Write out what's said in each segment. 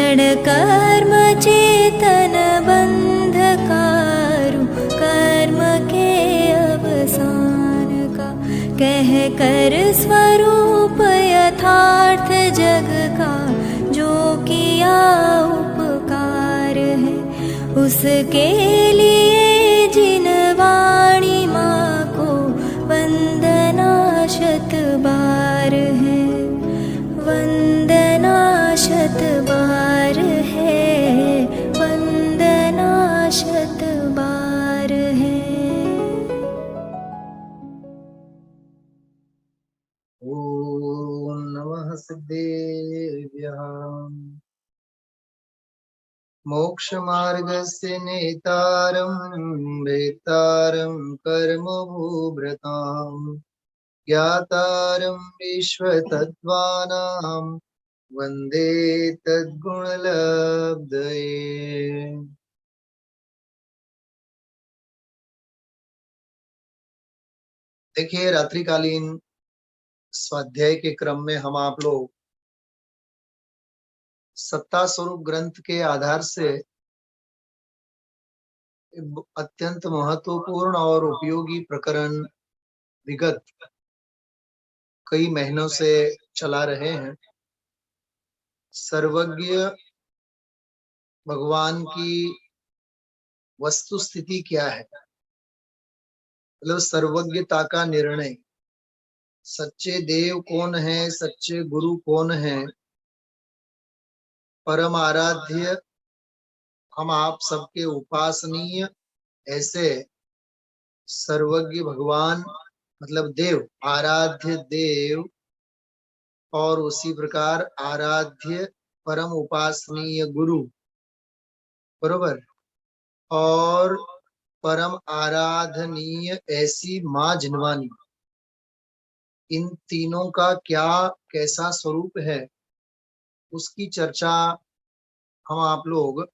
क्षण कर्म चेतन बंधकारु, कर्म के अवसान का कह कर स्वरूप यथार्थ जग का, जो किया उपकार है उसके लिए जिन वाणी माँ को वंदना शत बार है, वंदना शत बार है, वंदना शत बार है। ओम नमः सिद्धेभ्यः। मोक्षमार्गस्य नेतारं वेत्तारं कर्मभूभृतां, ज्ञातारं विश्वतत्त्वानां वन्दे तद्गुणलब्धये। देखिए, रात्रिकालीन स्वाध्याय के क्रम में हम आप लोग सत्ता स्वरूप ग्रंथ के आधार से अत्यंत महत्वपूर्ण और उपयोगी प्रकरण विगत कई महीनों से चला रहे हैं। सर्वज्ञ भगवान की वस्तु स्थिति क्या है, मतलब सर्वज्ञता का निर्णय, सच्चे देव कौन है, सच्चे गुरु कौन है, परम आराध्य हम आप सबके उपासनीय ऐसे सर्वज्ञ भगवान मतलब देव, आराध्य देव, और उसी प्रकार आराध्य परम उपासनीय गुरु, बरोबर, और परम आराधनीय ऐसी माँ जिनवानी, इन तीनों का क्या कैसा स्वरूप है उसकी चर्चा हम आप लोग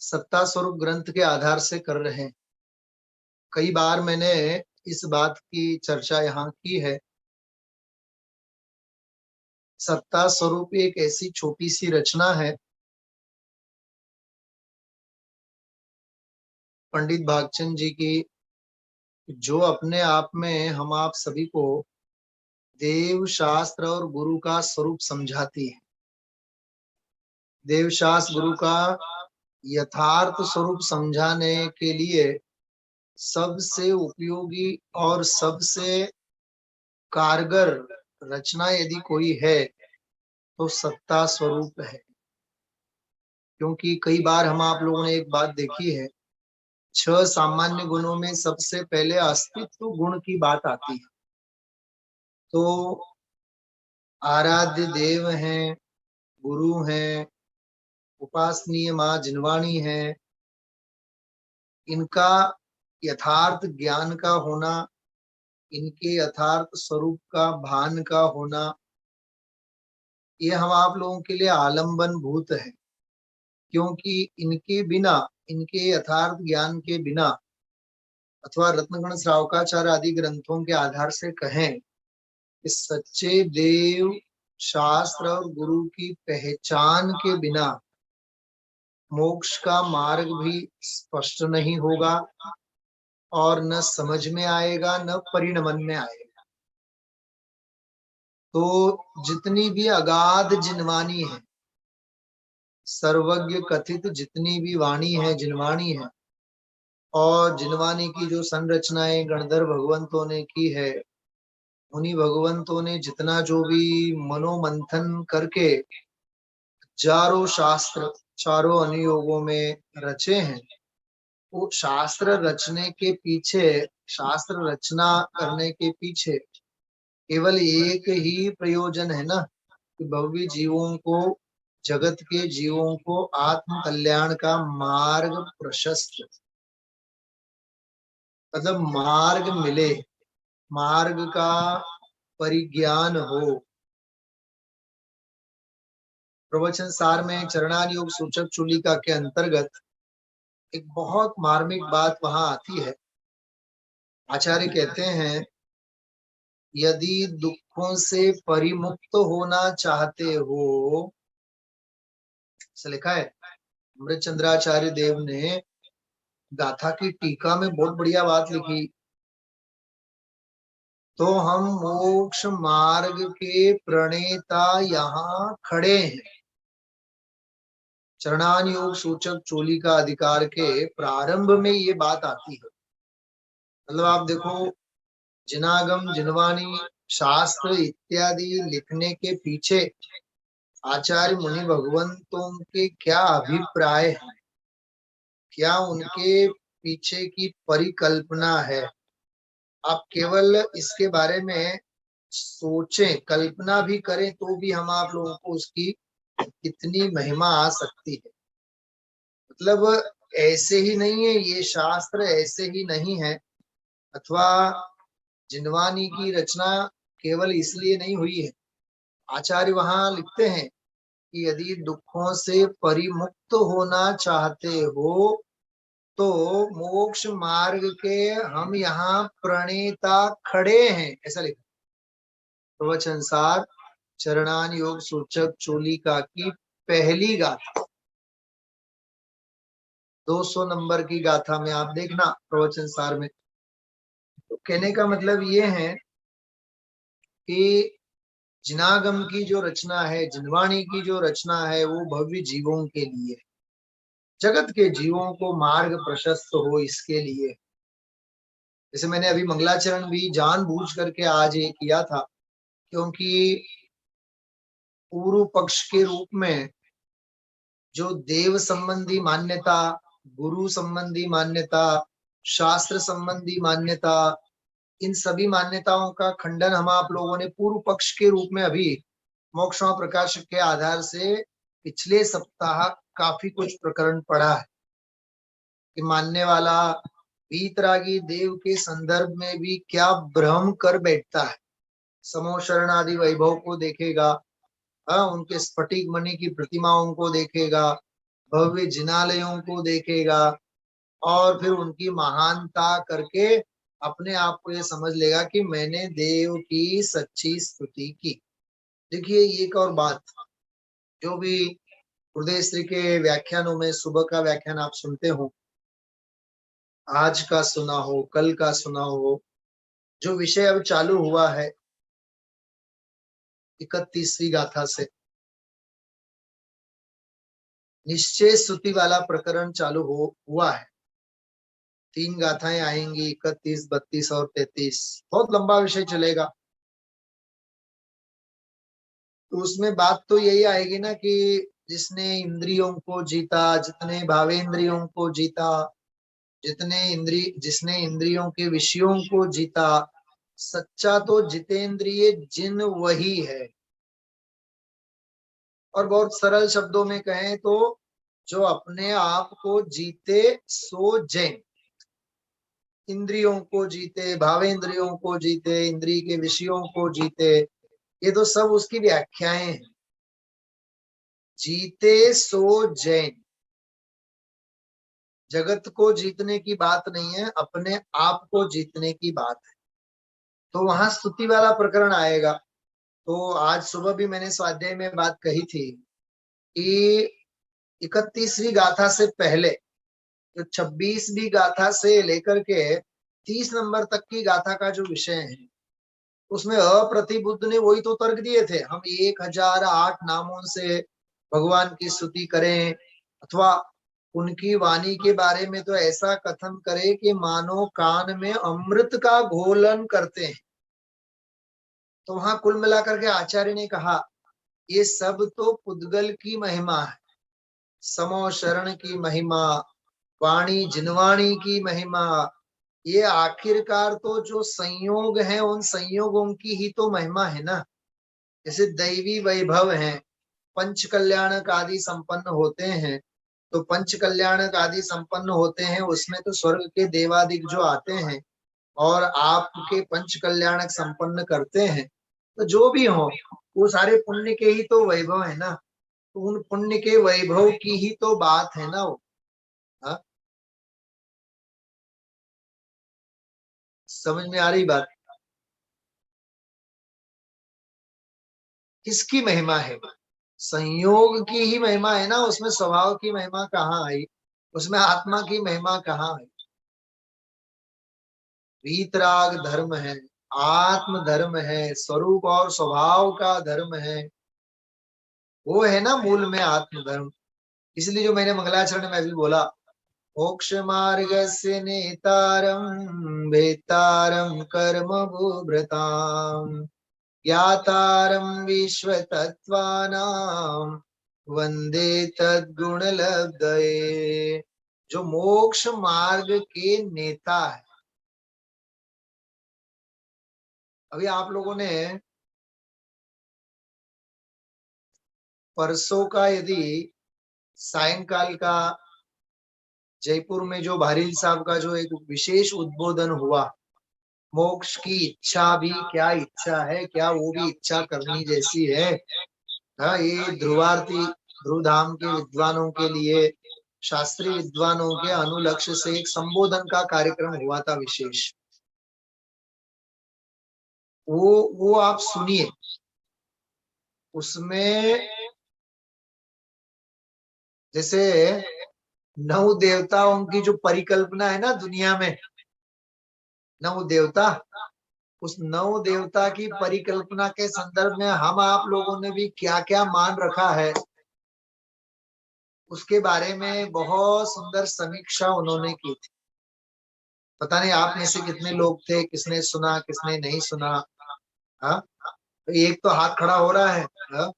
सत्ता स्वरूप ग्रंथ के आधार से कर रहे हैं। कई बार मैंने इस बात की चर्चा यहाँ की है। सत्ता स्वरूप एक ऐसी छोटी सी रचना है, पंडित भागचंद जी की, जो अपने आप में हम आप सभी को देव शास्त्र और गुरु का स्वरूप समझाती है। देव शास्त्र गुरु का यथार्थ स्वरूप समझाने के लिए सबसे उपयोगी और सबसे कारगर रचना यदि कोई है तो सत्ता स्वरूप है। क्योंकि कई बार हम आप लोगों ने एक बात देखी है, 6 सामान्य गुणों में सबसे पहले अस्तित्व गुण की बात आती है। तो आराध्य देव हैं, गुरु हैं, उपासनीय माँ जिनवाणी है, इनका यथार्थ ज्ञान का होना, इनके यथार्थ स्वरूप का भान का होना, ये हम आप लोगों के लिए आलम्बन भूत है। क्योंकि इनके बिना, इनके यथार्थ ज्ञान के बिना, अथवा रत्नगण श्रावकाचार्य आदि ग्रंथों के आधार से कहें कि सच्चे देव शास्त्र और गुरु की पहचान के बिना मोक्ष का मार्ग भी स्पष्ट नहीं होगा और न समझ में आएगा न परिणमन में आएगा। तो जितनी भी अगाध जिनवाणी है, सर्वज्ञ कथित जितनी भी वाणी है, जिनवाणी है, और जिनवाणी की जो संरचनाएं गणधर भगवंतों ने की है, उन्हीं भगवंतों ने जितना जो भी मनोमंथन करके चारों शास्त्र चारों अनुयोगों में रचे हैं, वो शास्त्र रचने के पीछे, शास्त्र रचना करने के पीछे केवल एक ही प्रयोजन है ना, कि भव्य जीवों को, जगत के जीवों को आत्म कल्याण का मार्ग प्रशस्त, मतलब मार्ग मिले, मार्ग का परिज्ञान हो। प्रवचन सार में चरणान योग सूचक चूलिका के अंतर्गत एक बहुत मार्मिक बात वहां आती है। आचार्य कहते हैं यदि दुखों से परिमुक्त होना चाहते हो, ऐसा लिखा है। अमृतचंद्राचार्य देव ने गाथा की टीका में बहुत बढ़िया बात लिखी। तो हम मोक्ष मार्ग के प्रणेता यहाँ खड़े हैं। चरणान योग सूचक चोली का अधिकार के प्रारंभ में ये बात आती है। मतलब आप देखो, जिनागम जिनवानी शास्त्र इत्यादि लिखने के पीछे आचार्य मुनि भगवंतों के क्या अभिप्राय है, क्या उनके पीछे की परिकल्पना है। आप केवल इसके बारे में सोचें, कल्पना भी करें तो भी हम आप लोगों को उसकी कितनी महिमा आ सकती है। मतलब ऐसे ही नहीं है, ये शास्त्र ऐसे ही नहीं है, अथवा जिनवानी की रचना केवल इसलिए नहीं हुई है। आचार्य वहां लिखते हैं कि यदि दुखों से परिमुक्त होना चाहते हो तो मोक्ष मार्ग के हम यहाँ प्रणेता खड़े हैं, ऐसा लिखा। प्रवचनसार चरणान योग सूचक चोलिका की पहली गाथा, 200 नंबर की गाथा में आप देखना प्रवचनसार में। तो कहने का मतलब ये है कि जिनागम की जो रचना है, जिनवाणी की जो रचना है, वो भव्य जीवों के लिए, जगत के जीवों को मार्ग प्रशस्त हो इसके लिए। जैसे मैंने अभी मंगलाचरण भी जानबूझ करके आज ये किया था, क्योंकि पूर्व पक्ष के रूप में जो देव संबंधी मान्यता, गुरु संबंधी मान्यता, शास्त्र संबंधी मान्यता, इन सभी मान्यताओं का खंडन हम आप लोगों ने पूर्व पक्ष के रूप में अभी मोक्षमा प्रकाशक के आधार से पिछले सप्ताह काफी कुछ प्रकरण पढ़ा है कि मानने वाला वीतरागी देव के संदर्भ में भी क्या भ्रम कर बैठता है। समोशरण आदि वैभव को देखेगा, उनके स्फटिक मणि की प्रतिमाओं को देखेगा, भव्य जिनालयों को देखेगा, और फिर उनकी महानता करके अपने आप को ये समझ लेगा कि मैंने देव की सच्ची स्तुति की। देखिए एक और बात, जो भी हृदय श्री के व्याख्यानों में सुबह का व्याख्यान आप सुनते हो, आज का सुना हो, कल का सुना हो, जो विषय अब चालू हुआ है 31वीं गाथा से, निश्चय स्तुति वाला प्रकरण चालू हुआ है। 3 गाथाएं आएंगी, 31, 32 और 33। बहुत लंबा विषय चलेगा। तो उसमें बात तो यही आएगी ना कि जिसने इंद्रियों को जीता, जितने भावेंद्रियों को जीता, जिसने इंद्रियों के विषयों को जीता, सच्चा तो जितेंद्रिय जिन वही है। और बहुत सरल शब्दों में कहें तो जो अपने आप को जीते सो जैन। इंद्रियों को जीते, भावेंद्रियों को जीते, इंद्रिय के विषयों को जीते, ये तो सब उसकी व्याख्याएं हैं। जीते सो जैन, जगत को जीतने की बात नहीं है, अपने आप को जीतने की बात है। तो वहां स्तुति वाला प्रकरण आएगा। तो आज सुबह भी मैंने स्वाध्याय में बात कही थी कि 31वीं गाथा से पहले जो 26वीं गाथा से लेकर के 30 नंबर तक की गाथा का जो विषय है, उसमें अप्रतिबुद्ध ने वही तो तर्क दिए थे, हम 1008 नामों से भगवान की स्तुति करें, अथवा उनकी वाणी के बारे में तो ऐसा कथन करें कि मानो कान में अमृत का घोलन करते हैं। तो वहां कुल मिलाकर के आचार्य ने कहा ये सब तो पुद्गल की महिमा है, समो शरण की महिमा, वाणी जिनवाणी की महिमा, ये आखिरकार तो जो संयोग है उन संयोगों की ही तो महिमा है ना। जैसे दैवी वैभव है, पंच कल्याणक आदि संपन्न होते हैं, तो पंच कल्याणक आदि संपन्न होते हैं, उसमें तो स्वर्ग के देवादिक जो आते हैं और आपके पंच कल्याणक संपन्न करते हैं, तो जो भी हो वो सारे पुण्य के ही तो वैभव है ना। तो उन पुण्य के वैभव की ही तो बात है ना वो। हा? समझ में आ रही बात? किसकी महिमा है? संयोग की ही महिमा है ना, उसमें स्वभाव की महिमा कहाँ आई, उसमें आत्मा की महिमा कहाँ आई? वीतराग धर्म है, आत्म धर्म है, स्वरूप और स्वभाव का धर्म है, वो है ना मूल में आत्म धर्म। इसलिए जो मैंने मंगलाचरण में भी बोला, मोक्ष मार्ग से नेतारम भेतारम कर्म भूभृताम ज्ञातारम विश्व तत्वानाम वंदे तद्गुण लब्धये। जो मोक्ष मार्ग के नेता है। अभी आप लोगों ने परसों का यदि सायंकाल का जयपुर में जो भारील साहब का जो एक विशेष उद्बोधन हुआ, मोक्ष की इच्छा भी क्या इच्छा है, क्या वो भी इच्छा करनी जैसी है? हाँ, ये ध्रुवार्थी ध्रुवधाम के विद्वानों के लिए, शास्त्रीय विद्वानों के अनुलक्ष्य से एक संबोधन का कार्यक्रम हुआ था विशेष। वो आप सुनिए। उसमें जैसे 9 देवताओं की जो परिकल्पना है ना दुनिया में, 9 देवता, उस 9 देवता की परिकल्पना के संदर्भ में हम आप लोगों ने भी क्या क्या मान रखा है, उसके बारे में बहुत सुंदर समीक्षा उन्होंने की थी। पता नहीं आप में से कितने लोग थे, किसने सुना किसने नहीं सुना? हाँ, एक तो हाथ खड़ा हो रहा है। हाँ?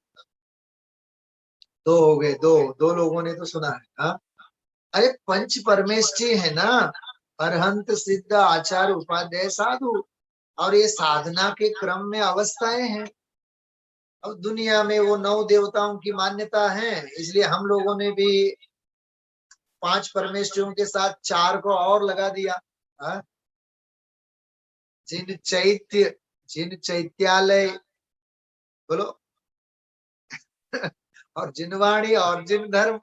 2 हो गए, दो दो लोगों ने तो सुना है। हाँ? अरे पंच परमेष्ठी है ना, अरहंत सिद्ध आचार्य उपाध्याय साधु, और ये साधना के क्रम में अवस्थाएं हैं। अब दुनिया में वो 9 देवताओं की मान्यता है, इसलिए हम लोगों ने भी 5 परमेष्ठियों के साथ 4 को और लगा दिया। हाँ? जिन चैत्यालय बोलो और जिनवाणी और जिन धर्म।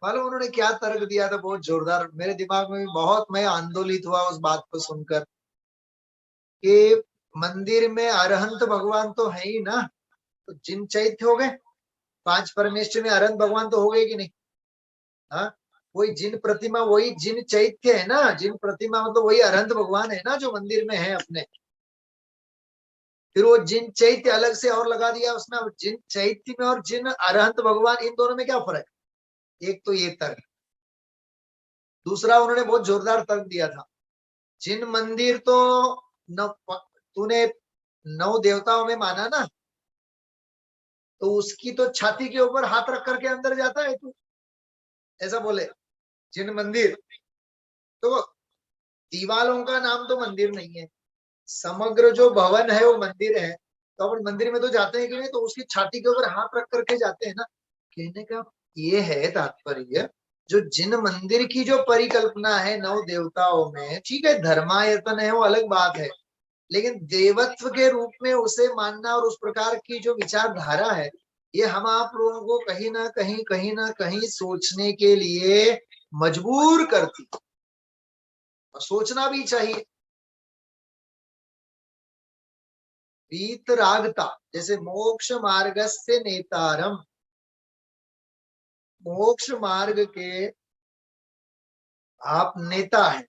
मालूम उन्होंने क्या तर्क दिया था, बहुत जोरदार, मेरे दिमाग में भी बहुत, मैं आंदोलित हुआ उस बात को सुनकर कि मंदिर में अरहंत भगवान तो है ही ना, तो जिन चैत्य हो गए, 5 परमेश्वर में अरहंत भगवान तो हो गए कि नहीं? हाँ, वही जिन प्रतिमा, वही जिन चैत्य है ना, जिन प्रतिमा मतलब वही अरहंत भगवान है ना जो मंदिर में है अपने। फिर वो जिन चैत्य अलग से और लगा दिया उसमें। जिन चैत्य में और जिन अरहंत भगवान, इन दोनों में क्या फर्क? एक तो ये तर्क। दूसरा उन्होंने बहुत जोरदार तर्क दिया था, जिन मंदिर तो तूने 9 देवताओं में माना ना, तो उसकी तो छाती के ऊपर हाथ रख करके अंदर जाता है तू, ऐसा बोले। जिन मंदिर तो दीवालों का नाम तो मंदिर नहीं है, समग्र जो भवन है वो मंदिर है। तो अपन मंदिर में तो जाते हैं कि नहीं, तो उसकी छाती के ऊपर हाथ रख करके जाते हैं ना। कहने का ये है तात्पर्य, जो जिन मंदिर की जो परिकल्पना है 9 देवताओं में, ठीक है धर्मायतन है वो अलग बात है, लेकिन देवत्व के रूप में उसे मानना और उस प्रकार की जो विचारधारा है, ये हम आप लोगों को कहीं ना कहीं सोचने के लिए मजबूर करती, और सोचना भी चाहिए। वीतरागता, जैसे मोक्ष मार्ग से नेतारम, मोक्ष मार्ग के आप नेता हैं।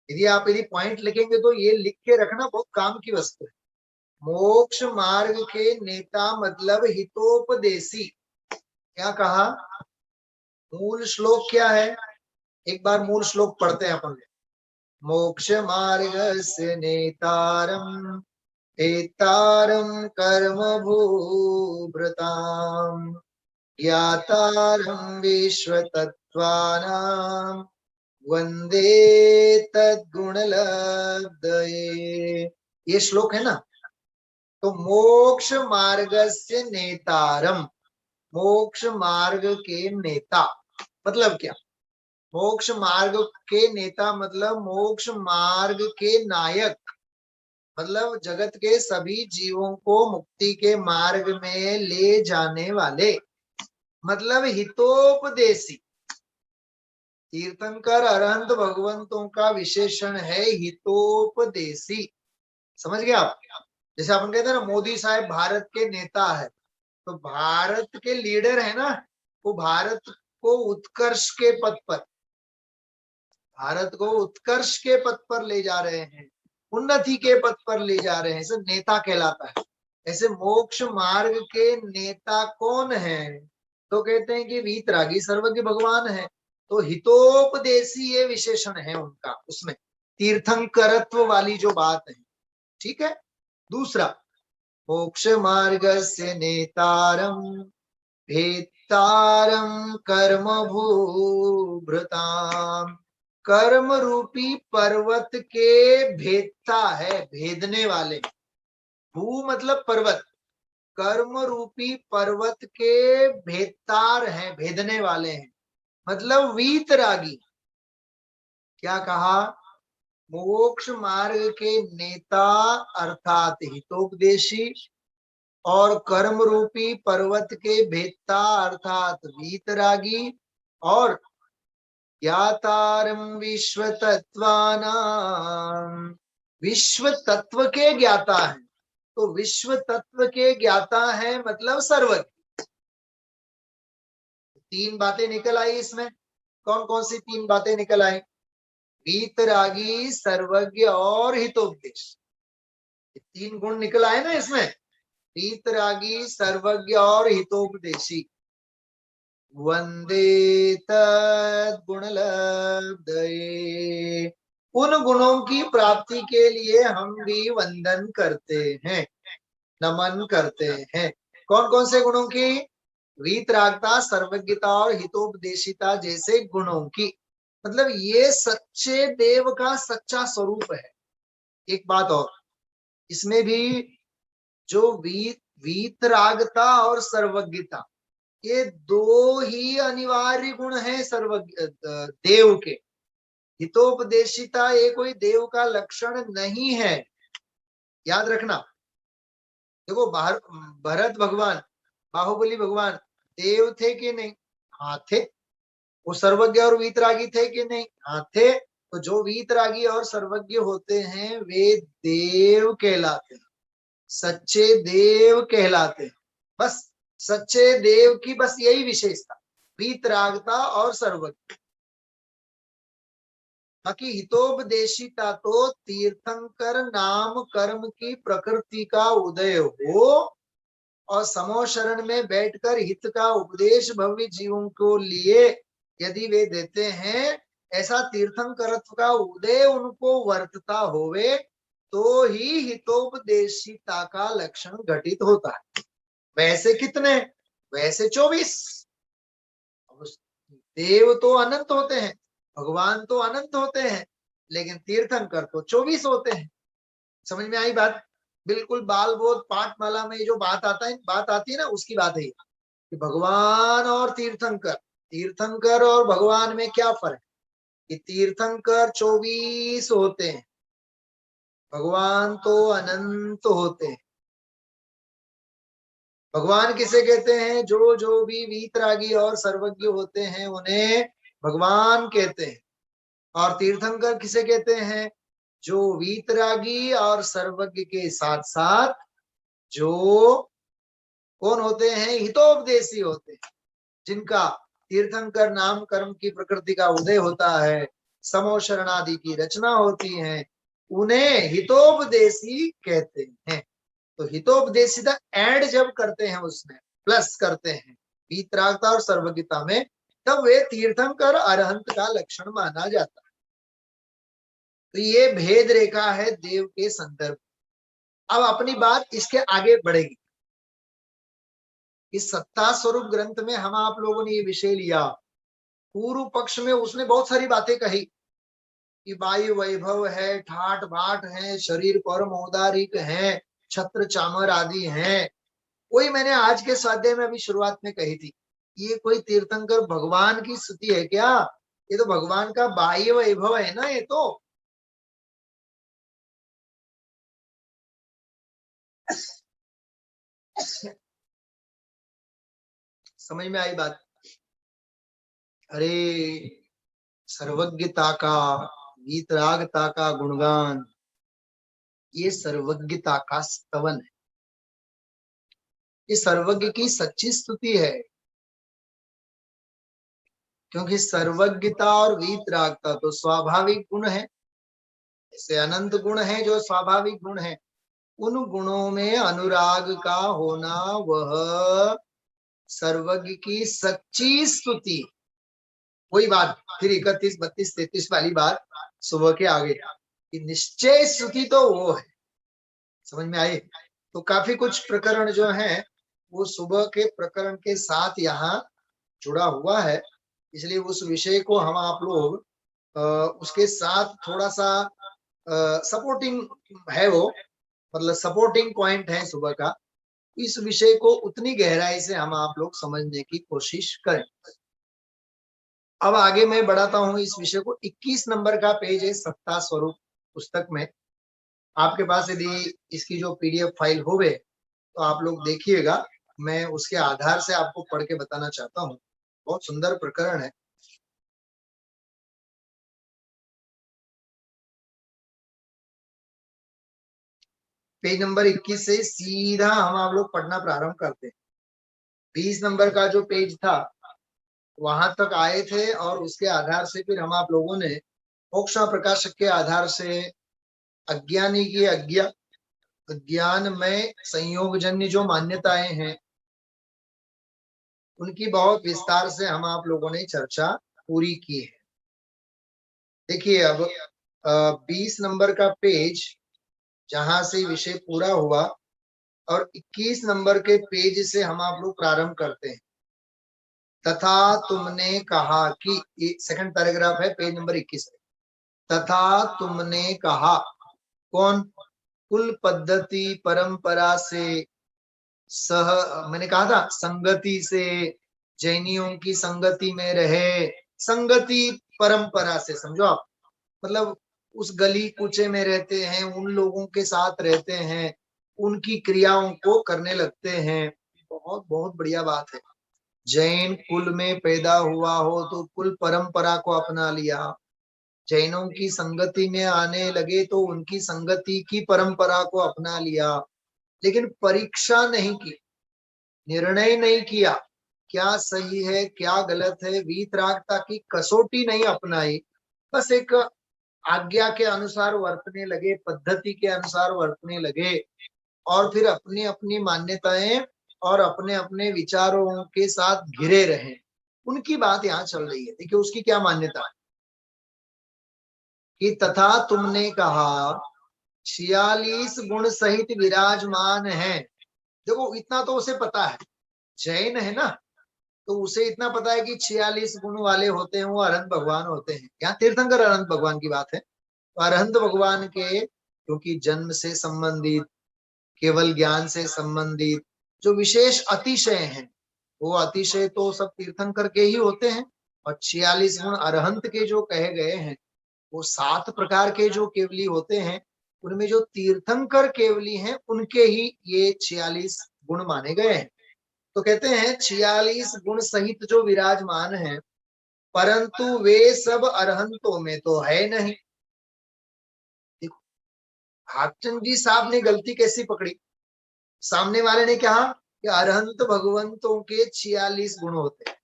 यदि पॉइंट लिखेंगे तो ये लिख के रखना, बहुत काम की वस्तु है। मोक्ष मार्ग के नेता मतलब हितोपदेशी। क्या कहा? मूल श्लोक क्या है? एक बार मूल श्लोक पढ़ते हैं अपन। मोक्ष मार्ग से नेतारम हेतारम कर्म भूभृताम ज्ञातारम विश्व तत्वानाम वंदे तद्गुण लब्धये। ये श्लोक है ना, तो मोक्ष मार्ग से नेतारम, मोक्ष मार्ग के नेता मतलब क्या? मोक्ष मार्ग के नेता मतलब मोक्ष मार्ग के नायक, मतलब जगत के सभी जीवों को मुक्ति के मार्ग में ले जाने वाले, मतलब हितोपदेशी। तीर्थंकर अरहंत भगवंतों का विशेषण है हितोपदेशी। समझ गए आप? जैसे अपन कहते हैं ना मोदी साहब भारत के नेता है, तो भारत के लीडर है ना, वो भारत को उत्कर्ष के पथ पर, भारत को उत्कर्ष के पथ पर ले जा रहे हैं, उन्नति के पथ पर ले जा रहे हैं, ऐसे नेता कहलाता है। ऐसे मोक्ष मार्ग के नेता कौन है? तो कहते हैं कि वीतरागी सर्वज्ञ भगवान है। तो हितोपदेशी ये विशेषण है उनका, उसमें तीर्थंकरत्व वाली जो बात है। ठीक है। दूसरा, मोक्ष मार्ग से नेतारम भेत्तारम कर्म भूभृताम, कर्म रूपी पर्वत के भेदता है, भेदने वाले। भू मतलब पर्वत, कर्म रूपी पर्वत के भेदतार हैं, भेदने वाले हैं, मतलब वीतरागी। क्या कहा? मोक्ष मार्ग के नेता अर्थात हितोपदेशी, और कर्म रूपी पर्वत के भेदता अर्थात वीतरागी, और ज्ञातारम विश्व तत्वानाम, विश्व तत्व के ज्ञाता है। तो विश्व तत्व के ज्ञाता है मतलब सर्वज्ञ। तीन बातें निकल आई इसमें। कौन कौन सी तीन बातें निकल आई? वीतरागी, सर्वज्ञ और हितोपदेश। तीन गुण निकल आए ना इसमें, वीतरागी, सर्वज्ञ और हितोपदेशी। वंदे तद्गुणलब्धये, उन गुणों की प्राप्ति के लिए हम भी वंदन करते हैं, नमन करते हैं। कौन कौन से गुणों की? वीतरागता, सर्वज्ञता और हितोपदेशिता जैसे गुणों की। मतलब ये सच्चे देव का सच्चा स्वरूप है। एक बात और, इसमें भी जो वीतरागता और सर्वज्ञता, ये दो ही अनिवार्य गुण हैं सर्वज्ञ देव के। हितोपदेशिता ये कोई देव का लक्षण नहीं है, याद रखना। देखो भरत भगवान, बाहुबली भगवान देव थे कि नहीं? हाँ थे। वो सर्वज्ञ और वीतरागी थे कि नहीं? हाँ थे। तो जो वीतरागी और सर्वज्ञ होते हैं वे देव कहलाते हैं, सच्चे देव कहलाते हैं। बस सच्चे देव की बस यही विशेषता, वीतरागता और सर्वज्ञ। बाकी हितोपदेशिता तो तीर्थंकर नाम कर्म की प्रकृति का उदय हो और समो शरण में बैठकर हित का उपदेश भव्य जीवों को लिए यदि वे देते हैं, ऐसा तीर्थंकरत्व का उदय उनको वर्तता होवे तो ही हितोपदेशिता का लक्षण घटित होता है। वैसे कितने? वैसे 24। देव तो अनंत होते हैं, भगवान तो अनंत होते हैं, लेकिन तीर्थंकर तो 24 होते हैं। समझ में आई बात? बिल्कुल बाल बोध पाठमाला में जो बात आता है, बात आती है ना, उसकी बात है कि भगवान और तीर्थंकर, तीर्थंकर और भगवान में क्या फर्क है? कि तीर्थंकर 24 होते हैं, भगवान तो अनंत होते हैं। भगवान किसे कहते हैं? जो जो भी वीतरागी और सर्वज्ञ होते हैं उन्हें भगवान कहते हैं। और तीर्थंकर किसे कहते हैं? जो वीतरागी और सर्वज्ञ के साथ साथ जो कौन होते हैं? हितोपदेशी होते हैं, जिनका तीर्थंकर नाम कर्म की प्रकृति का उदय होता है, समो शरणादि की रचना होती है, उन्हें हितोपदेशी कहते हैं। तो हितोपदेशिता ऐड जब करते हैं, उसमें प्लस करते हैं वीतरागता और सर्वज्ञता में, तब वे तीर्थंकर अरहंत का लक्षण माना जाता है। तो ये भेद रेखा है देव के संदर्भ। अब अपनी बात इसके आगे बढ़ेगी। इस सत्ता स्वरूप ग्रंथ में हम आप लोगों ने ये विषय लिया। पूर्व पक्ष में उसने बहुत सारी बातें कही कि वायु वैभव है, ठाट बाट है, शरीर परम औदारिक है, छत्र चामर आदि हैं। वही मैंने आज के स्वाध्याय में अभी शुरुआत में कही थी, ये कोई तीर्थंकर भगवान की स्तुति है क्या? ये तो भगवान का बाह्य वैभव है ना। ये तो समझ में आई बात? अरे सर्वज्ञता का, वीतरागता का गुणगान ये सर्वज्ञता का स्तवन है, ये सर्वज्ञ की सच्ची स्तुति है। क्योंकि सर्वज्ञता और वीतरागता तो स्वाभाविक गुण है, ऐसे अनंत गुण है जो स्वाभाविक गुण है। उन गुणों में अनुराग का होना वह सर्वज्ञ की सच्ची स्तुति। वही बात फिर 31, 32, 33 वाली बात सुबह के आगे कि निश्चय स्तुति तो वो है। समझ में आई? तो काफी कुछ प्रकरण जो है वो सुबह के प्रकरण के साथ यहाँ जुड़ा हुआ है, इसलिए उस विषय को हम आप लोग उसके साथ थोड़ा सा सपोर्टिंग है, वो मतलब सपोर्टिंग पॉइंट है सुबह का। इस विषय को उतनी गहराई से हम आप लोग समझने की कोशिश करें। अब आगे मैं बढ़ाता हूं इस विषय को। 21 नंबर का पेज है सत्ता स्वरूप पुस्तक में। आपके पास यदि इसकी जो PDF फाइल होवे तो आप लोग देखिएगा, मैं उसके आधार से आपको पढ़ के बताना चाहता हूँ। बहुत सुंदर प्रकरण है। पेज नंबर 21 से सीधा हम आप लोग पढ़ना प्रारंभ करते हैं। 20 नंबर का जो पेज था वहां तक आए थे और उसके आधार से फिर हम आप लोगों ने मोक्षा प्रकाशक के आधार से अज्ञानी की अज्ञान में संयोगजन्य जो मान्यताएं हैं उनकी बहुत विस्तार से हम आप लोगों ने चर्चा पूरी की है। देखिए अब 20 नंबर का पेज जहां से विषय पूरा हुआ और 21 नंबर के पेज से हम आप लोग प्रारंभ करते हैं। तथा तुमने कहा कि, सेकंड पैराग्राफ है पेज नंबर 21 में। तथा तुमने कहा, कौन? कुल पद्धति परंपरा से मैंने कहा था संगति से, जैनियों की संगति में रहे। संगति परंपरा से समझो आप, मतलब उस गली कूचे में रहते हैं, उन लोगों के साथ रहते हैं, उनकी क्रियाओं को करने लगते हैं। बहुत बहुत बढ़िया बात है। जैन कुल में पैदा हुआ हो तो कुल परंपरा को अपना लिया, जैनों की संगति में आने लगे तो उनकी संगति की परंपरा को अपना लिया, लेकिन परीक्षा नहीं की, निर्णय नहीं किया क्या सही है क्या गलत है, वीतरागता की कसौटी नहीं अपनाई, बस एक आज्ञा के अनुसार वर्तने लगे, पद्धति के अनुसार वर्तने लगे और फिर अपनी अपनी मान्यताएं और अपने अपने विचारों के साथ घिरे रहे। उनकी बात यहाँ चल रही है। देखिए उसकी क्या मान्यता है कि तथा तुमने कहा 46 गुण सहित विराजमान है। देखो इतना तो उसे पता है, जैन है ना, तो उसे इतना पता है कि 46 गुण वाले होते हैं वो अरहंत भगवान होते हैं। यहाँ तीर्थंकर अरहंत भगवान की बात है। तो अरहंत भगवान के क्योंकि जन्म से संबंधित, केवल ज्ञान से संबंधित जो विशेष अतिशय हैं, वो अतिशय तो सब तीर्थंकर के ही होते हैं। और 46 गुण अरहंत के जो कहे गए हैं वो 7 प्रकार के जो केवली होते हैं, उनमें जो तीर्थंकर केवली हैं उनके ही ये 46 गुण माने गए हैं। तो कहते हैं 46 गुण सहित जो विराजमान है, परंतु वे सब अरहंतों में तो है नहीं। देखो भागचंद जी साहब ने गलती कैसी पकड़ी। सामने वाले ने कहा कि अरहंत भगवंतों के 46 गुण होते हैं।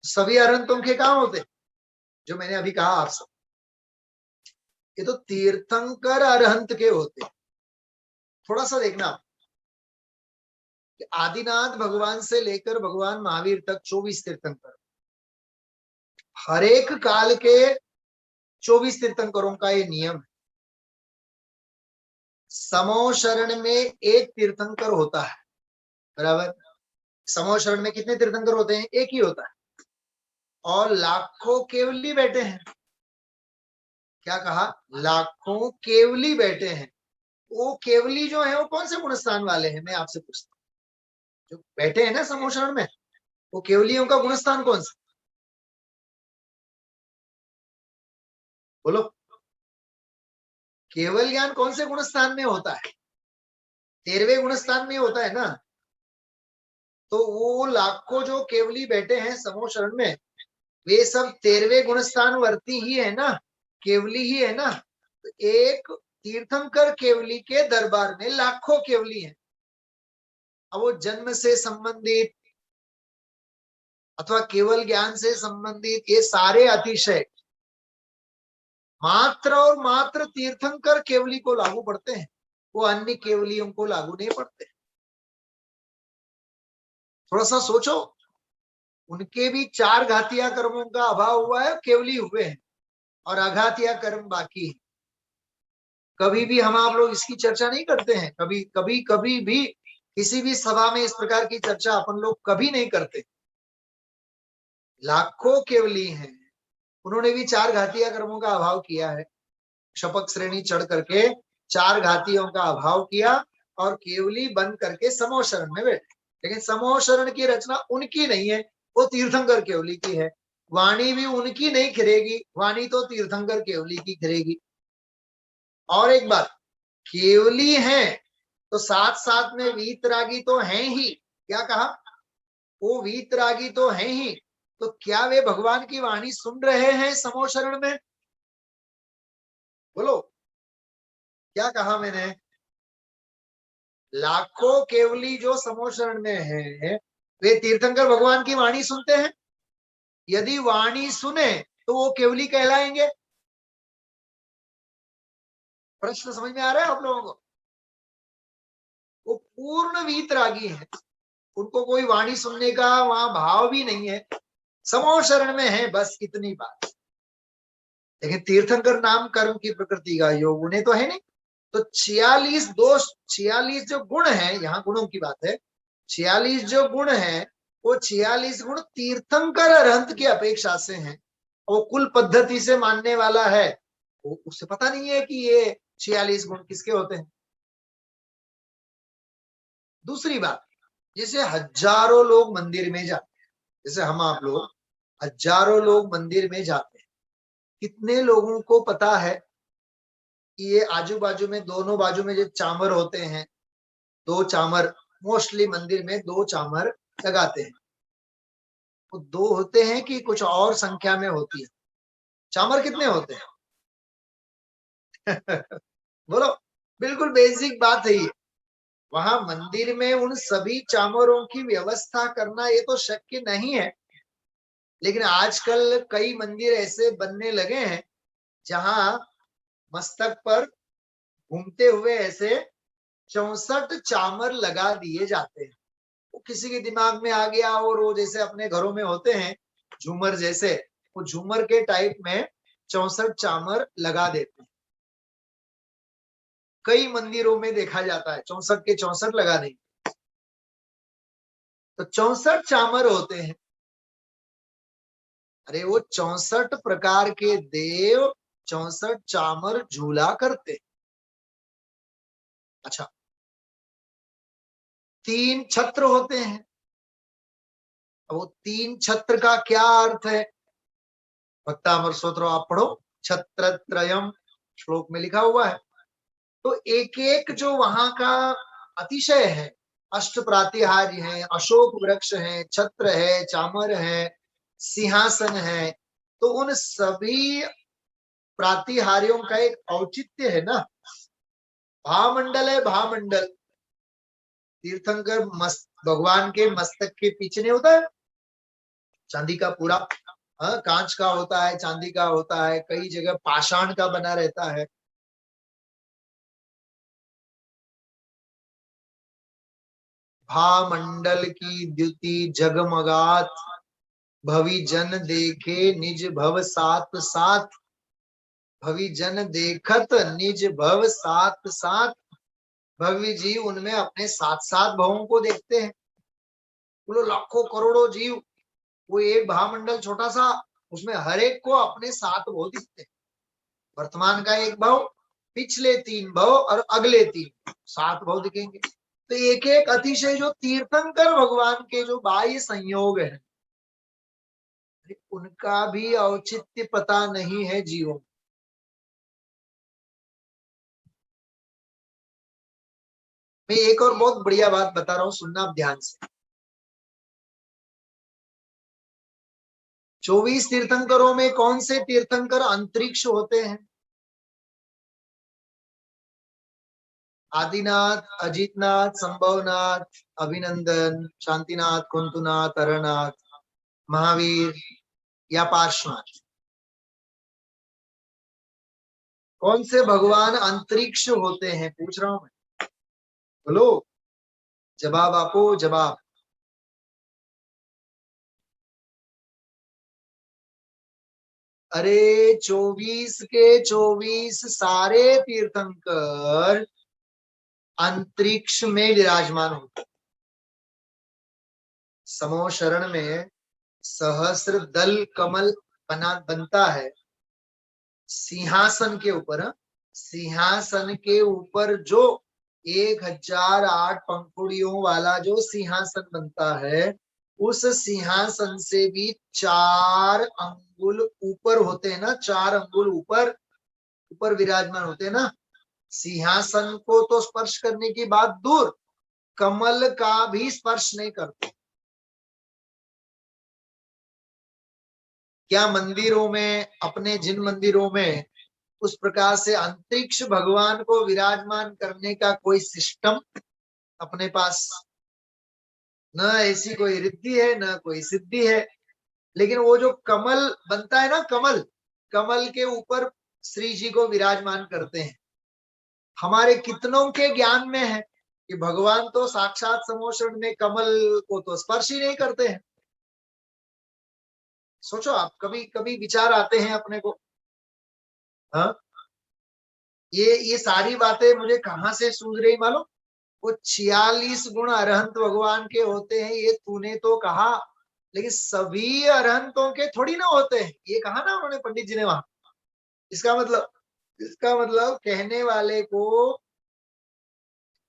सभी अरहंतों के कहाँ होते? जो मैंने अभी कहा आपसे, ये तो तीर्थंकर अरहंत के होते। थोड़ा सा देखना कि आदिनाथ भगवान से लेकर भगवान महावीर तक 24 तीर्थंकर, हर एक काल के 24 तीर्थंकरों का ये नियम है। समो शरण में एक तीर्थंकर होता है, बराबर। समो शरण में कितने तीर्थंकर होते हैं? एक ही होता है। और लाखों केवली बैठे हैं। क्या कहा? लाखों केवली बैठे हैं। वो केवली जो है वो कौन से गुणस्थान वाले हैं? मैं आपसे पूछता हूँ। जो बैठे हैं ना समो शरण में, वो केवलियों का गुणस्थान कौन सा? बोलो। केवल ज्ञान कौन से गुणस्थान में होता है? 13वें गुणस्थान में होता है ना। तो वो लाखों जो केवली बैठे हैं समूह शरण में, वे सब 13वें गुणस्थान वर्ती ही है ना, केवली ही है ना। तो एक तीर्थंकर केवली के दरबार में लाखों केवली हैं। अब वो जन्म से संबंधित अथवा केवल ज्ञान से संबंधित ये सारे अतिशय मात्र और मात्र तीर्थंकर केवली को लागू पड़ते हैं, वो अन्य केवलियों को लागू नहीं पड़ते। थोड़ा सा सोचो, उनके भी 4 घातिया कर्मों का अभाव हुआ है, केवली हुए हैं, और अघातिया कर्म बाकी है। कभी भी हम आप लोग इसकी चर्चा नहीं करते हैं, कभी भी किसी भी सभा में इस प्रकार की चर्चा अपन लोग कभी नहीं करते। लाखों केवली हैं, उन्होंने भी 4 घातिया कर्मों का अभाव किया है। शपथ श्रेणी चढ़ करके 4 घातियों का अभाव किया और केवली बन करके समूह शरण में बैठे। लेकिन समूह शरण की रचना उनकी नहीं है, वो तीर्थंकर केवली की है। वाणी भी उनकी नहीं खिरेगी, वाणी तो तीर्थंकर केवली की खिरेगी। और एक बात, केवली है तो साथ साथ में वीतरागी तो हैं ही। क्या कहा? वो वीतरागी तो हैं ही, तो क्या वे भगवान की वाणी सुन रहे हैं समूह शरण में? बोलो, क्या कहा मैंने? लाखों केवली जो समूह शरण में है, वे तीर्थंकर भगवान की वाणी सुनते हैं। यदि वाणी सुने तो वो केवली कहलाएंगे। प्रश्न समझ में आ रहा है आप लोगों को? वो पूर्ण वीतरागी है, उनको कोई वाणी सुनने का वहां भाव भी नहीं है, समूह शरण में है, बस इतनी बात। लेकिन तीर्थंकर नाम कर्म की प्रकृति का योग उन्हें तो है नहीं। तो 46 दोष, 46 जो गुण है, यहाँ गुणों की बात है, 46 जो गुण है, वो 46 गुण तीर्थंकर अरहंत की अपेक्षा से हैं। वो कुल पद्धति से मानने वाला है, वो उसे पता नहीं है कि ये 46 गुण किसके होते हैं। दूसरी बात, जैसे हजारों लोग मंदिर में जाते हैं, जैसे हम आप लोग हजारों लोग मंदिर में जाते हैं, कितने लोगों को पता है कि ये आजू बाजू में, दोनों बाजू में जो चामर होते हैं, 2 चामर, मोस्टली मंदिर में 2 चामर लगाते हैं। वो 2 होते हैं कि कुछ और संख्या में होती है? चामर कितने होते हैं? बोलो, बिल्कुल बेसिक बात है ये। वहां मंदिर में उन सभी चामरों की व्यवस्था करना ये तो शक्य नहीं है। लेकिन आजकल कई मंदिर ऐसे बनने लगे हैं जहां मस्तक पर घूमते हुए ऐसे 64 चामर लगा दिए जाते हैं। वो किसी के दिमाग में आ गया, और वो जैसे अपने घरों में होते हैं झूमर जैसे, वो झूमर के टाइप में 64 चामर लगा देते हैं। कई मंदिरों में देखा जाता है 64 के 64 लगा देंगे। तो 64 चामर होते हैं। अरे वो 64 प्रकार के देव 64 चामर झूला करते। अच्छा, 3 छत्र होते हैं। अब वो 3 छत्र का क्या अर्थ है? भक्तामर स्तोत्र आप पढ़ो, छत्रत्रयम श्लोक में लिखा हुआ है। तो एक एक जो वहां का अतिशय है, अष्ट प्रातिहार्य है, अशोक वृक्ष है, छत्र है, चामर है, सिंहासन है, तो उन सभी प्रातिहार्यों का एक औचित्य है ना। भामंडल है, भामंडल तीर्थंकर भगवान के मस्तक के पीछे नहीं होता है, चांदी का पूरा, कांच का होता है, चांदी का होता है, कई जगह पाषाण का बना रहता है। भामंडल की द्युति जगमगात, भवि जन देखे निज भव सात सात, भवि जन देखत निज भव सात सात। भवि जीव उनमें अपने 7-7 भवों को देखते हैं। बोलो, लाखों करोड़ों जीव, वो एक भामंडल छोटा सा, उसमें हर एक को अपने 7 भव दिखते हैं। वर्तमान का 1 भव, पिछले 3 भव और अगले 3, 7 भव दिखेंगे। तो एक एक अतिशय जो तीर्थंकर भगवान के जो बाह्य संयोग है, उनका भी औचित्य पता नहीं है जीवों। मैं एक और बहुत बढ़िया बात बता रहा हूं, सुनना आप ध्यान से। 24 तीर्थंकरों में कौन से तीर्थंकर अंतरिक्ष होते हैं? आदिनाथ, अजितनाथ, संभवनाथ, अभिनंदन, शांतिनाथ, कुंतुनाथ, अरनाथ, महावीर या पार्श्वनाथ, कौन से भगवान अंतरिक्ष होते हैं, पूछ रहा हूं मैं, बोलो, जवाब आपो, जवाब। अरे 24 के 24 सारे तीर्थंकर अंतरिक्ष में विराजमान होते। समो शरण में सहस्र दल कमल बनता है सिंहासन के ऊपर। सिंहासन के ऊपर जो 1008 पंखुड़ियों वाला जो सिंहासन बनता है, उस सिंहासन से भी 4 अंगुल ऊपर होते हैं ना, 4 अंगुल ऊपर ऊपर विराजमान होते हैं ना। सिंहासन को तो स्पर्श करने की बात दूर, कमल का भी स्पर्श नहीं करते। क्या मंदिरों में, अपने जिन मंदिरों में उस प्रकार से अंतरिक्ष भगवान को विराजमान करने का कोई सिस्टम अपने पास, न ऐसी कोई रिद्धि है न कोई सिद्धि है। लेकिन वो जो कमल बनता है ना, कमल, कमल के ऊपर श्री जी को विराजमान करते हैं। हमारे कितनों के ज्ञान में है कि भगवान तो साक्षात समोषण में कमल को तो स्पर्श ही नहीं करते हैं। सोचो आप, कभी कभी विचार आते हैं अपने को, हाँ, ये सारी बातें मुझे कहां से सूझ रही मालूम? वो 46 गुण अरहंत भगवान के होते हैं, ये तूने तो कहा, लेकिन सभी अरहंतों के थोड़ी ना होते हैं, ये कहा ना उन्होंने, पंडित जी ने वहां। इसका मतलब कहने वाले को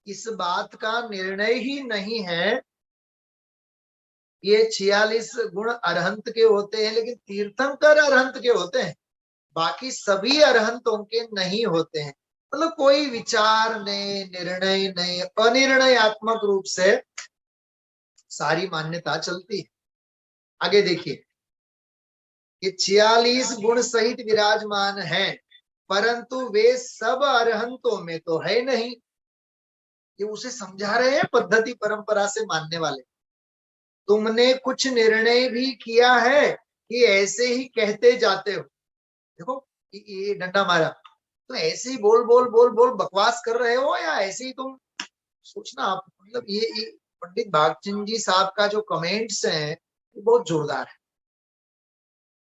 इस बात का निर्णय ही नहीं है ये 46 गुण अरहंत के होते हैं, लेकिन तीर्थंकर अरहंत के होते हैं, बाकी सभी अरहंतों के नहीं होते हैं। मतलब कोई विचार नहीं, निर्णय नहीं, अनिर्णयात्मक रूप से सारी मान्यता चलती है। आगे देखिए, ये 46 गुण सहित विराजमान है, परंतु वे सब अरहंतों में तो है नहीं। ये उसे समझा रहे हैं पद्धति परंपरा से मानने वाले। तुमने कुछ निर्णय भी किया है कि ऐसे ही कहते जाते हो। देखो ये डंडा मारा, तो ऐसे ही बोल बोल बोल बोल बकवास कर रहे हो, या ऐसे ही तुम सोचना आप। मतलब ये पंडित भागचंद जी साहब का जो कमेंट्स हैं ये बहुत जोरदार है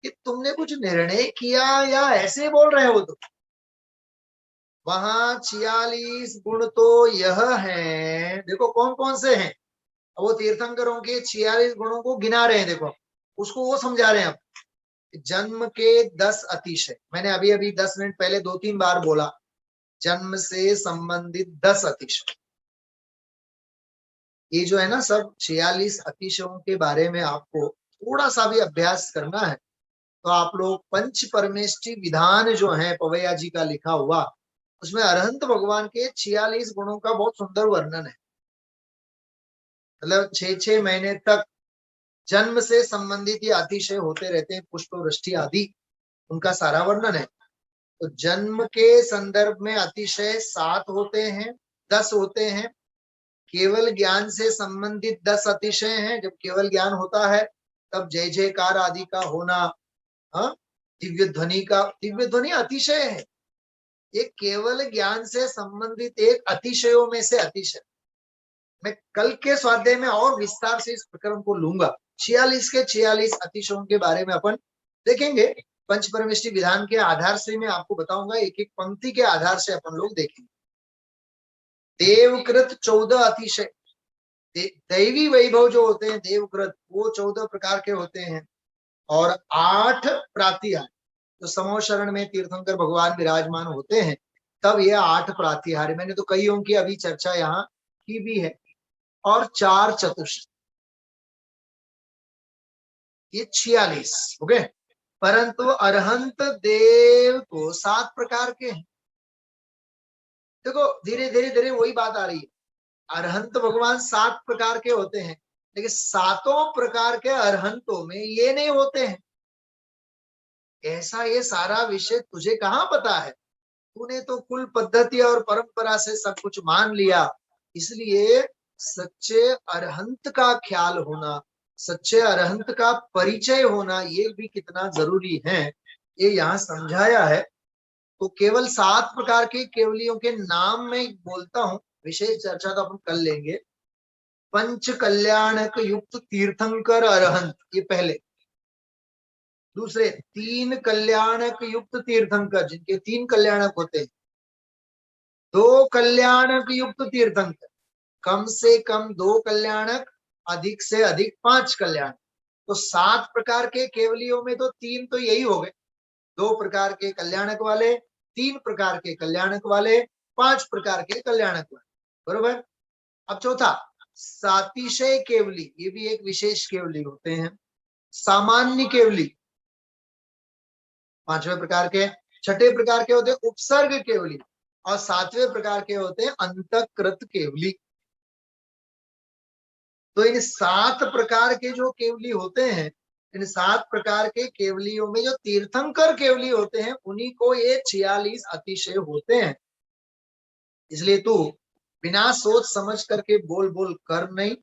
कि तुमने कुछ निर्णय किया या ऐसे बोल रहे हो। तो वहां 46 गुण तो यह है, देखो कौन कौन से हैं। वो तीर्थंकरों के 46 गुणों को गिना रहे हैं, देखो उसको वो समझा रहे हैं। अब जन्म के 10 अतिशय, मैंने अभी अभी 10 मिनट पहले 2-3 बार बोला, जन्म से संबंधित 10 अतिशय। ये जो है ना सब 46 अतिशयों के बारे में आपको थोड़ा सा भी अभ्यास करना है, तो आप लोग पंच परमेष्टि विधान जो है पवैया जी का लिखा हुआ, उसमें अरहंत भगवान के 46 गुणों का बहुत सुंदर वर्णन है। मतलब 6-6 महीने तक जन्म से संबंधित ये अतिशय होते रहते हैं, पुष्प वृष्टि आदि, उनका सारा वर्णन है। तो जन्म के संदर्भ में अतिशय 7 होते हैं, 10 होते हैं। केवल ज्ञान से संबंधित 10 अतिशय हैं। जब केवल ज्ञान होता है तब जय जयकार आदि का होना, हाँ, दिव्य ध्वनि अतिशय है। ये केवल ज्ञान से संबंधित एक अतिशयों में से अतिशय। मैं कल के स्वाध्याय में और विस्तार से इस प्रकरण को लूंगा। 46 के 46 अतिशयों के बारे में अपन देखेंगे। पंच परमेष्टि विधान के आधार से मैं आपको बताऊंगा, एक एक पंक्ति के आधार से अपन लोग देखेंगे। देवकृत 14 अतिशय, दैवी वैभव जो होते हैं देवकृत, वो 14 प्रकार के होते हैं। और 8 प्रातिहार्य, तो समो शरण में तीर्थंकर भगवान विराजमान होते हैं तब ये 8 प्रातिहार्य, मैंने तो कईयों की अभी चर्चा यहाँ की भी है। और 4 चतुष्ट, ये 46 हो गए। परंतु अरहंत देव तो 7 प्रकार के हैं। देखो धीरे धीरे धीरे वही बात आ रही है, अरहंत भगवान 7 प्रकार के होते हैं, लेकिन 7 प्रकार के अरहंतों में ये नहीं होते हैं। ऐसा ये सारा विषय तुझे कहाँ पता है? तूने तो कुल पद्धति और परंपरा से सब कुछ मान लिया, इसलिए सच्चे अरहंत का ख्याल होना, सच्चे अरहंत का परिचय होना, ये भी कितना जरूरी है, ये यहाँ समझाया है। तो केवल 7 प्रकार के केवलियों के नाम में बोलता हूं, विशेष चर्चा तो अपन कर लेंगे। पंच कल्याणक युक्त तीर्थंकर अरहंत, ये पहले। दूसरे 3 कल्याणक युक्त तीर्थंकर, जिनके 3 कल्याणक होते हैं। 2 कल्याणक युक्त तीर्थंकर, कम से कम 2 कल्याणक, अधिक से अधिक 5 कल्याणक। तो 7 प्रकार के केवलियों में तो 3 तो यही हो गए, 2 प्रकार के कल्याणक वाले, 3 प्रकार के कल्याणक वाले, 5 प्रकार के कल्याणक वाले, बरोबर। अब चौथा सातिशय केवली, ये भी एक विशेष केवली होते हैं। सामान्य केवली 5वें प्रकार के। 6ठे प्रकार के होते हैं उपसर्ग केवली, और 7वें प्रकार के होते हैं अंतकृत केवली। तो इन 7 प्रकार के जो केवली होते हैं, इन 7 प्रकार के केवलियों में जो तीर्थंकर केवली होते हैं, उन्हीं को ये 46 अतिशय होते हैं। इसलिए तू बिना सोच समझ करके बोल बोल कर नहीं,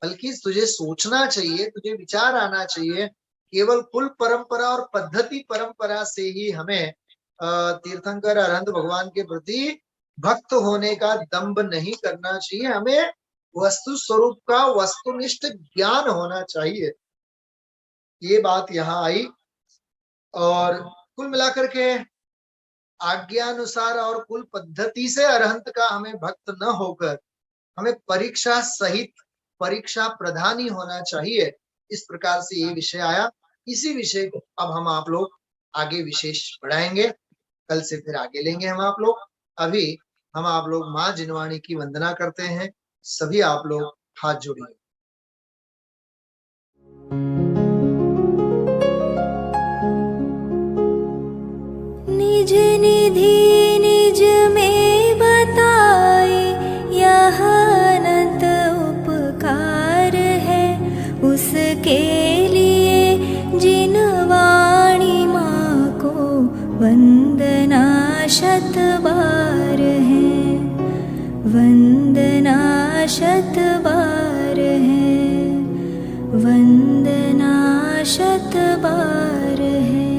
बल्कि तुझे सोचना चाहिए, तुझे विचार आना चाहिए। केवल कुल परंपरा और पद्धति परंपरा से ही हमें तीर्थंकर अरहंत भगवान के प्रति भक्त होने का दंभ नहीं करना चाहिए। हमें वस्तु स्वरूप का वस्तुनिष्ठ ज्ञान होना चाहिए, ये बात यहाँ आई। और कुल मिलाकर के आज्ञानुसार और कुल पद्धति से अरहंत का हमें भक्त न होकर हमें परीक्षा सहित परीक्षा प्रधान ही होना चाहिए। इस प्रकार से ये विषय आया। इसी विषय को अब हम आप लोग आगे विशेष बढ़ाएंगे, कल से फिर आगे लेंगे हम आप लोग। अभी हम आप लोग माँ जिनवाणी की वंदना करते हैं। सभी आप लोग हाथ जोड़िए। निज निधि निज में बताए, यह अनंत उपकार है उसके लिए जिन वाणी माँ को वंदना शत बार है, वंदना शत बार है, वंदना शत बार है।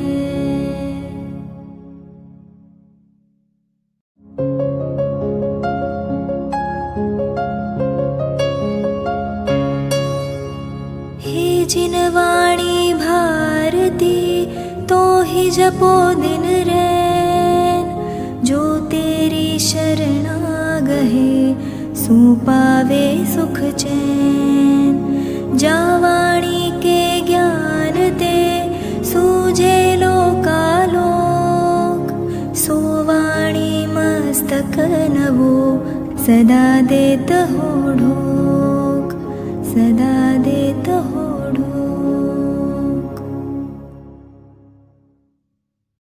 हे जिनवाणी भारती तो ही जपो दिन रैन, जो तेरी शरणा गहे सो पावे सुख चैन। जा वाणी के ज्ञान ते सूझे लोकालोक, सो वाणी मस्तक नवो सदा देत हो ढोक, सदा देत हो